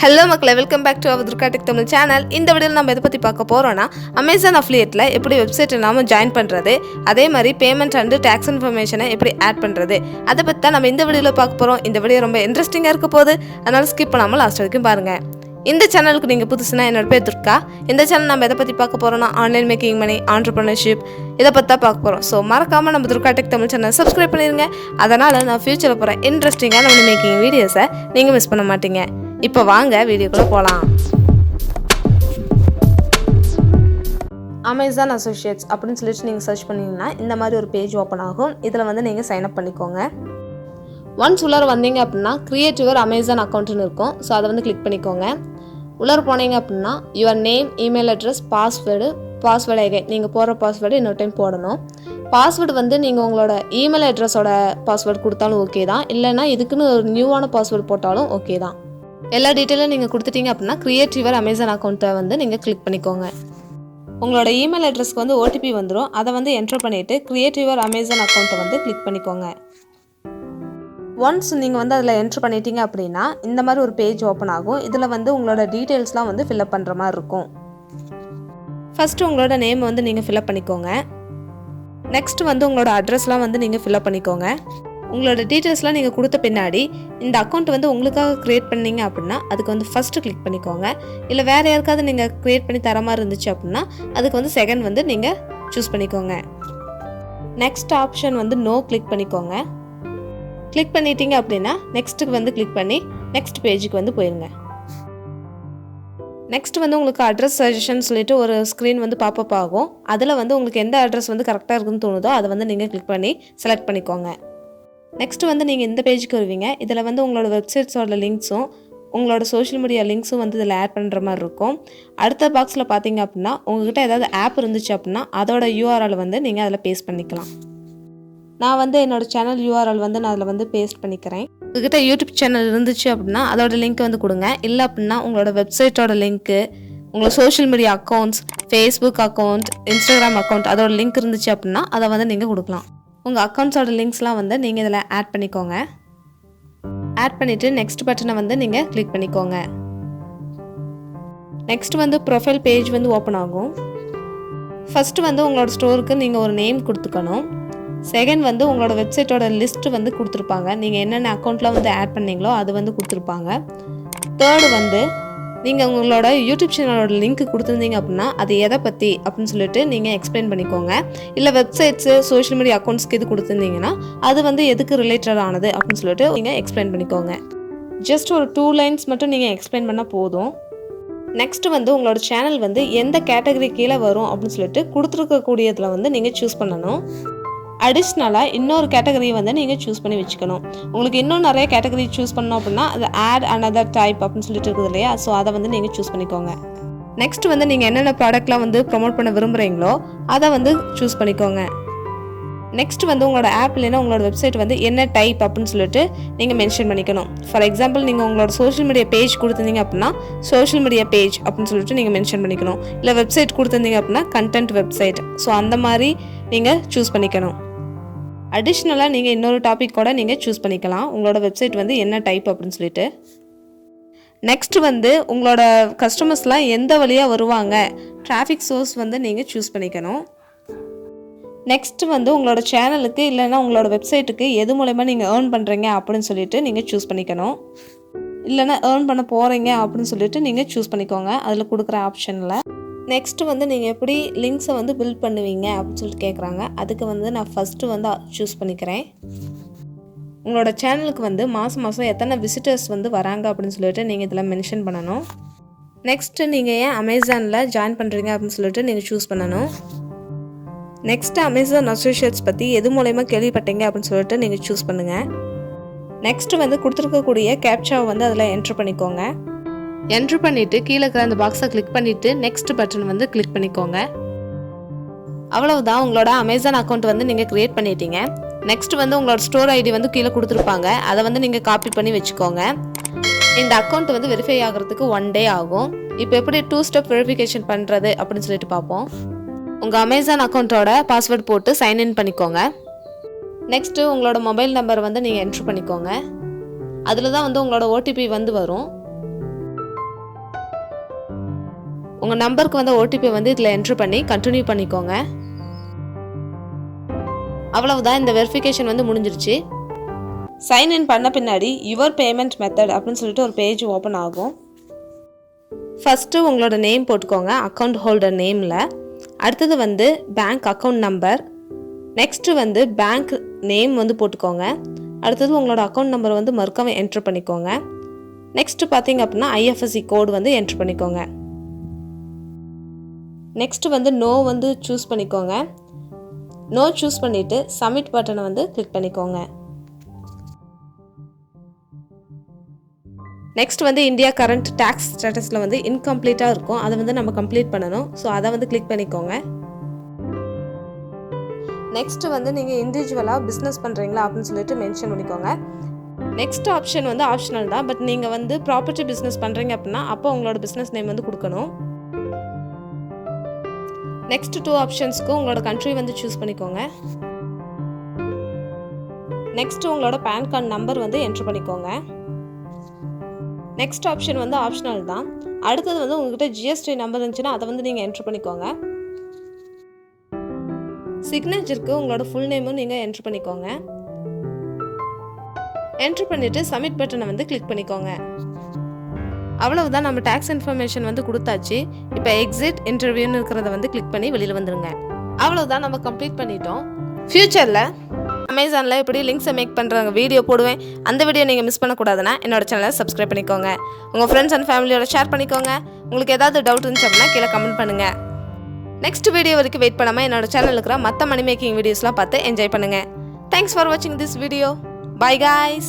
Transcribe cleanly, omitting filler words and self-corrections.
Hello Makkale, welcome back to our Dhurga Tech Tamil channel. இந்த வீடியோல நம்ம எதை பத்தி பார்க்க போறோம்னா Amazon affiliateல எப்படி வெப்சைட் நாம ஜாயின் பண்றது, அதே மாதிரி பேமெண்ட் அண்ட் டாக்ஸ் இன்ஃபர்மேஷனை எப்படி ஆட் பண்றது, அத பத்தி தான் நம்ம இந்த வீடியோல பார்க்க போறோம். இந்த வீடியோ ரொம்ப இன்ட்ரஸ்டிங்கா இருக்க போகுது. அதனால ஸ்கிப் பண்ணாம லாஸ்ட் வரைக்கும் பாருங்க. இந்த சேனலுக்கு நீங்க புதுசுனா என்னோட பேர் துர்கா. இந்த சேனல் நம்ம எதை பத்தி பார்க்க போறோம்னா ஆன்லைன் மேக்கிங் மணி, entrepreneurship இத பத்தி தான் பார்க்க போறோம். சோ மறக்காம நம்ம Dhurga Tech Tamil channel subscribe பண்ணிருங்க. அதனால நான் ஃபியூச்சர்ல போற இன்ட்ரஸ்டிங்கான மேக்கிங் வீடியோஸை நீங்க மிஸ் பண்ண மாட்டீங்க. இப்போ வாங்க வீடியோக்குள்ள போலாம். Amazon Associates அப்படின்னு சொல்லிட்டு நீங்க சர்ச் பண்ணீங்கன்னா இந்த மாதிரி ஒரு பேஜ் ஓபன் ஆகும். இதுல வந்து நீங்க சைன் அப் பண்ணிக்கோங்க. ஒன்ஸ் உள்ளார வந்தீங்க அப்படின்னா கிரியேட் யுவர் Amazon அக்கௌண்ட்னு இருக்கும். ஸோ அதை வந்து கிளிக் பண்ணிக்கோங்க. உள்ளார போனீங்க அப்படின்னா your name, email address, password again நீங்கள் போடுற பாஸ்வேர்டு இன்னொரு டைம் போடணும். பாஸ்வேர்டு வந்து நீங்கள் உங்களோட இமெயில் அட்ரஸோட பாஸ்வேர்டு கொடுத்தாலும் ஓகே தான், இல்லைனா இதுக்குன்னு ஒரு நியூவான பாஸ்வேர்டு போட்டாலும் ஓகே தான். எல்லா டீட்டெயிலும் நீங்கள் கொடுத்துட்டீங்க அப்படின்னா கிரியேட் யுவர் Amazon அக்கௌண்ட்டை வந்து நீங்கள் கிளிக் பண்ணிக்கோங்க. உங்களோட இமெயில் அட்ரஸ்க்கு வந்து ஓடிபி வந்துடும். அதை வந்து என்ட்ரு பண்ணிவிட்டு கிரியேட் யுவர் Amazon அக்கௌண்ட்டை வந்து கிளிக் பண்ணிக்கோங்க. ஒன்ஸ் நீங்கள் வந்து அதில் என்ட்ரு பண்ணிட்டீங்க அப்படின்னா இந்த மாதிரி ஒரு பேஜ் ஓப்பன் ஆகும். இதில் வந்து உங்களோட டீட்டெயில்ஸ்லாம் வந்து ஃபில்அப் பண்ணுற மாதிரி இருக்கும். ஃபஸ்ட்டு உங்களோட நேம் வந்து நீங்கள் ஃபில்அப் பண்ணிக்கோங்க. நெக்ஸ்ட் வந்து உங்களோட அட்ரஸ்லாம் வந்து நீங்கள் ஃபில்அப் பண்ணிக்கோங்க. உங்களோட டீட்டெயில்ஸ்லாம் நீங்கள் கொடுத்த பின்னாடி இந்த அக்கௌண்ட் வந்து உங்களுக்காக க்ரியேட் பண்ணீங்க அப்படின்னா அதுக்கு வந்து ஃபஸ்ட்டு கிளிக் பண்ணிக்கோங்க. இல்லை வேறு யாருக்காவது நீங்கள் க்ரியேட் பண்ணி தர மாதிரி இருந்துச்சு அப்படின்னா அதுக்கு வந்து செகண்ட் வந்து நீங்கள் சூஸ் பண்ணிக்கோங்க. நெக்ஸ்ட் ஆப்ஷன் வந்து நோ கிளிக் பண்ணிக்கோங்க. கிளிக் பண்ணிட்டீங்க அப்படின்னா நெக்ஸ்ட்டுக்கு வந்து கிளிக் பண்ணி நெக்ஸ்ட் பேஜுக்கு வந்து போயிருங்க. நெக்ஸ்ட் வந்து உங்களுக்கு அட்ரஸ் சஜஷன் சொல்லிட்டு ஒரு ஸ்க்ரீன் வந்து பாப்பப் ஆகும். அதில் வந்து உங்களுக்கு எந்த அட்ரஸ் வந்து கரெக்டாக இருக்குன்னு தோணுதோ அதை வந்து நீங்கள் கிளிக் பண்ணி செலக்ட் பண்ணிக்கோங்க. நெக்ஸ்ட் வந்து நீங்கள் இந்த பேஜுக்கு வருவீங்க. இதில் வந்து உங்களோட வெப்சைட்ஸோட லிங்க்ஸும் உங்களோட சோஷியல் மீடியா லிங்க்ஸும் வந்து இதில் ஆட் பண்ணுற மாதிரி இருக்கும். அடுத்த பாக்ஸில் பார்த்தீங்க அப்படின்னா உங்கள்கிட்ட ஏதாவது ஆப் இருந்துச்சு அப்படின்னா அதோட யூஆர்எல் வந்து நீங்கள் அதில் பேஸ்ட் பண்ணிக்கலாம். நான் வந்து என்னோடய சேனல் யூஆர்எல் வந்து நான் அதில் வந்து பேஸ்ட் பண்ணிக்கிறேன். உங்கள்கிட்ட யூடியூப் சேனல் இருந்துச்சு அப்படின்னா அதோட லிங்க் வந்து கொடுங்க. இல்லை அப்படின்னா உங்களோட வெப்சைட்டோட லிங்க்கு, உங்களோட social media accounts, Facebook account, Instagram account அதோட லிங்க் இருந்துச்சு அப்படின்னா அதை வந்து நீங்கள் கொடுக்கலாம். உங்கள் அக்கௌண்ட்ஸோட லிங்க்ஸ்லாம் வந்து நீங்கள் இதில் ஆட் பண்ணிக்கோங்க. ஆட் பண்ணிவிட்டு நெக்ஸ்ட் பட்டனை வந்து நீங்கள் கிளிக் பண்ணிக்கோங்க. நெக்ஸ்ட் வந்து ப்ரொஃபைல் பேஜ் வந்து ஓப்பன் ஆகும். ஃபஸ்ட்டு வந்து உங்களோட ஸ்டோருக்கு நீங்கள் ஒரு நேம் கொடுத்துக்கணும். செகண்ட் வந்து உங்களோட வெப்சைட்டோட லிஸ்ட்டு வந்து கொடுத்துருப்பாங்க. நீங்கள் என்னென்ன அக்கௌண்ட்லாம் வந்து ஆட் பண்ணீங்களோ அது வந்து கொடுத்துருப்பாங்க. தேர்டு வந்து நீங்கள் உங்களோட யூடியூப் சேனலோட லிங்க் கொடுத்துருந்தீங்க அப்படின்னா அது எதை பற்றி அப்படின்னு சொல்லிட்டு நீங்கள் எக்ஸ்பிளைன் பண்ணிக்கோங்க. இல்லை வெப்சைட்ஸு, சோஷியல் மீடியா அக்கௌண்ட்ஸ்க்கு இது கொடுத்துருந்தீங்கன்னா அது வந்து எதுக்கு ரிலேட்டட் ஆனது அப்படின்னு சொல்லிட்டு நீங்கள் எக்ஸ்பிளைன் பண்ணிக்கோங்க. ஜஸ்ட் ஒரு 2 லைன்ஸ் மட்டும் நீங்கள் எக்ஸ்பிளைன் பண்ணால் போதும். நெக்ஸ்ட் வந்து உங்களோட சேனல் வந்து எந்த கேட்டகரி கீழே வரும் அப்படின்னு சொல்லிட்டு கொடுத்துருக்கக்கூடியதில் வந்து நீங்கள் சூஸ் பண்ணணும். அடிஷ்னலாக இன்னொரு கேட்டகரியை வந்து நீங்கள் சூஸ் பண்ணி வச்சுக்கணும். உங்களுக்கு இன்னும் நிறைய கேட்டகரி சூஸ் பண்ணோம் அப்படின்னா அது ஆட் அனதர் டைப் அப்படின்னு சொல்லிட்டு இருக்குது இல்லையா, ஸோ அதை வந்து நீங்கள் சூஸ் பண்ணிக்கோங்க. நெக்ஸ்ட் வந்து நீங்கள் என்னென்ன ப்ராடக்ட்லாம் வந்து ப்ரொமோட் பண்ண விரும்புகிறீங்களோ அதை வந்து சூஸ் பண்ணிக்கோங்க. நெக்ஸ்ட் வந்து உங்களோட ஆப் இல்லைன்னா உங்களோட வெப்சைட் வந்து என்ன டைப் அப்படின்னு சொல்லிட்டு நீங்கள் மென்ஷன் பண்ணிக்கணும். ஃபார் எக்ஸாம்பிள் நீங்கள் உங்களோட சோஷியல் மீடியா பேஜ் கொடுத்துருந்தீங்க அப்படின்னா சோஷியல் மீடியா பேஜ் அப்படின்னு சொல்லிட்டு நீங்கள் மென்ஷன் பண்ணிக்கணும். இல்லை வெப்சைட் கொடுத்துருந்தீங்க அப்படின்னா கண்டென்ட் வெப்சைட். ஸோ அந்த மாதிரி நீங்கள் சூஸ் பண்ணிக்கணும். அடிஷ்னலாக நீங்கள் இன்னொரு டாபிக் கூட நீங்கள் சூஸ் பண்ணிக்கலாம். உங்களோட வெப்சைட் வந்து என்ன டைப் அப்படின்னு சொல்லிட்டு. நெக்ஸ்ட் வந்து உங்களோட கஸ்டமர்ஸ்லாம் எந்த வழியாக வருவாங்க, டிராஃபிக் சோர்ஸ் வந்து நீங்கள் சூஸ் பண்ணிக்கணும். நெக்ஸ்ட் வந்து உங்களோட சேனலுக்கு இல்லைன்னா உங்களோட வெப்சைட்டுக்கு எது மூலமா நீங்கள் ஏர்ன் பண்ணுறீங்க அப்படின்னு சொல்லிட்டு நீங்கள் சூஸ் பண்ணிக்கணும். இல்லைன்னா ஏர்ன் பண்ண போகிறீங்க அப்படின்னு சொல்லிட்டு நீங்கள் சூஸ் பண்ணிக்கோங்க அதில் கொடுக்குற ஆப்ஷனில். நெக்ஸ்ட்டு வந்து நீங்கள் எப்படி லிங்க்ஸை வந்து பில்ட் பண்ணுவீங்க அப்படின்னு சொல்லிட்டு கேட்குறாங்க. அதுக்கு வந்து நான் ஃபஸ்ட்டு வந்து சூஸ் பண்ணிக்கிறேன். உங்களோட சேனலுக்கு வந்து மாதம் எத்தனை விசிட்டர்ஸ் வந்து வராங்க அப்படின்னு சொல்லிட்டு நீங்கள் இதில் மென்ஷன் பண்ணணும். நெக்ஸ்ட்டு நீங்கள் ஏன் அமேசானில் ஜாயின் பண்ணுறீங்க அப்படின்னு சொல்லிட்டு நீங்கள் சூஸ் பண்ணணும். நெக்ஸ்ட்டு Amazon Associates பற்றி எது மூலயமா கேள்விப்பட்டீங்க அப்படின்னு சொல்லிட்டு நீங்கள் சூஸ் பண்ணுங்கள். நெக்ஸ்ட்டு வந்து கொடுத்துருக்கக்கூடிய கேப்சாவை வந்து அதில் என்ட்ரு பண்ணிக்கோங்க. என்ட்ரு பண்ணிவிட்டு கீழே இருக்கிற அந்த பாக்ஸை கிளிக் பண்ணிவிட்டு நெக்ஸ்ட் பட்டன் வந்து கிளிக் பண்ணிக்கோங்க. அவ்வளவுதான், உங்களோட Amazon அக்கௌண்ட் வந்து நீங்கள் க்ரியேட் பண்ணிட்டீங்க. நெக்ஸ்ட் வந்து உங்களோட ஸ்டோர் ஐடி வந்து கீழே கொடுத்துருப்பாங்க. அதை வந்து நீங்கள் காப்பி பண்ணி வச்சுக்கோங்க. இந்த அக்கௌண்ட் வந்து வெரிஃபை ஆகிறதுக்கு 1 day ஆகும். இப்போ எப்படி 2 step வெரிஃபிகேஷன் பண்ணுறது அப்படின்னு சொல்லிட்டு பார்ப்போம். உங்கள் Amazon அக்கௌண்ட்டோட பாஸ்வேர்டு போட்டு சைன்இன் பண்ணிக்கோங்க. நெக்ஸ்ட்டு உங்களோட மொபைல் நம்பர் வந்து நீங்கள் என்ட்ரு பண்ணிக்கோங்க. அதில் தான் வந்து உங்களோட ஓடிபி வந்து வரும். உங்கள் நம்பருக்கு வந்து ஓடிபி வந்து இதில் என்ட்ரு பண்ணி கண்டினியூ பண்ணிக்கோங்க. அவ்வளவுதான், இந்த வெரிஃபிகேஷன் வந்து முடிஞ்சிருச்சு. சைன்இன் பண்ண பின்னாடி யுவர் பேமெண்ட் மெத்தட் அப்படின்னு சொல்லிட்டு ஒரு பேஜ் ஓப்பன் ஆகும். ஃபஸ்ட்டு உங்களோட நேம் போட்டுக்கோங்க அக்கௌண்ட் ஹோல்டர் நேமில். அடுத்தது வந்து பேங்க் அக்கௌண்ட் நம்பர். நெக்ஸ்ட்டு வந்து பேங்க் நேம் வந்து போட்டுக்கோங்க. அடுத்தது உங்களோட அக்கௌண்ட் நம்பர் வந்து மறுக்காம என்ட்ரு பண்ணிக்கோங்க. நெக்ஸ்ட்டு பார்த்தீங்க அப்படின்னா ஐஎஃப்எஸ்சி கோடு வந்து என்ட்ரு பண்ணிக்கோங்க. நெக்ஸ்ட்டு வந்து நோ வந்து சூஸ் பண்ணிக்கோங்க. நோ சூஸ் பண்ணிவிட்டு சப்மிட் பட்டனை வந்து கிளிக் பண்ணிக்கோங்க. நெக்ஸ்ட் வந்து இந்தியா கரண்ட் டேக்ஸ் ஸ்டேட்டஸில் வந்து இன்கம்ப்ளீட்டாக இருக்கும், அதை வந்து நம்ம கம்ப்ளீட் பண்ணணும். ஸோ அதை வந்து கிளிக் பண்ணிக்கோங்க. நெக்ஸ்ட்டு வந்து நீங்கள் இண்டிவிஜுவலாக பிஸ்னஸ் பண்ணுறீங்களா அப்படின்னு சொல்லிட்டு மென்ஷன் பண்ணிக்கோங்க. நெக்ஸ்ட் ஆப்ஷன் வந்து ஆப்ஷனல் தான், பட் நீங்கள் வந்து ப்ராப்பர்ட்டி பிஸ்னஸ் பண்ணுறீங்க அப்படின்னா அப்போ உங்களோட பிஸ்னஸ் நேம் வந்து கொடுக்கணும். நெக்ஸ்ட் 2 ஆப்ஷன்ஸ்க்கு உங்களோட கண்ட்ரி வந்து சூஸ் பண்ணிக்கோங்க. நெக்ஸ்ட் உங்களோட பேன் கார்டு நம்பர் வந்து என்ட்ரு பண்ணிக்கோங்க. நெக்ஸ்ட் ஆப்ஷன் வந்து ஆப்ஷனல் தான். அடுத்தது வந்து உங்ககிட்ட ஜிஎஸ்டி நம்பர் இருந்துச்சுன்னா அதை வந்து நீங்கள் என்ட்ரு பண்ணிக்கோங்க. சிக்னேச்சருக்கு உங்களோட ஃபுல் நேமும் நீங்கள் என்ட்ரு பண்ணிக்கோங்க. என்ட்ரு பண்ணிவிட்டு சப்மிட் பட்டனை வந்து கிளிக் பண்ணிக்கோங்க. அவ்வளவுதான், நம்ம டேக்ஸ் இன்ஃபர்மேஷன் வந்து கொடுத்தாச்சு. இப்போ எக்ஸிட் இன்டர்வியூன்னு இருக்கிறத வந்து கிளிக் பண்ணி வெளியில் வந்துடுங்க. அவ்வளவுதான், நம்ம கம்ப்ளீட் பண்ணிட்டோம். ஃப்யூச்சரில் அமேசானில் எப்படி லிங்க்ஸை மேக் பண்ணுறாங்க வீடியோ போடுவேன். அந்த வீடியோ நீங்கள் மிஸ் பண்ணக்கூடாதுன்னா என்னோட சேனலை சப்ஸ்கிரைப் பண்ணிக்கோங்க. உங்கள் ஃப்ரெண்ட்ஸ் அண்ட் ஃபேமிலியோட ஷேர் பண்ணிக்கோங்க. உங்களுக்கு ஏதாவது டவுட் இருந்துச்சு அப்படின்னா கீழே கமெண்ட் பண்ணுங்கள். நெக்ஸ்ட் வீடியோ வரைக்கும் வெயிட் பண்ணாமல் என்னோட சேனல் இருக்கிற மற்ற மணி மேக்கிங் வீடியோஸ்லாம் பார்த்து என்ஜாய் பண்ணுங்கள். தேங்க்ஸ் ஃபார் வாட்சிங் திஸ் வீடியோ. Bye guys.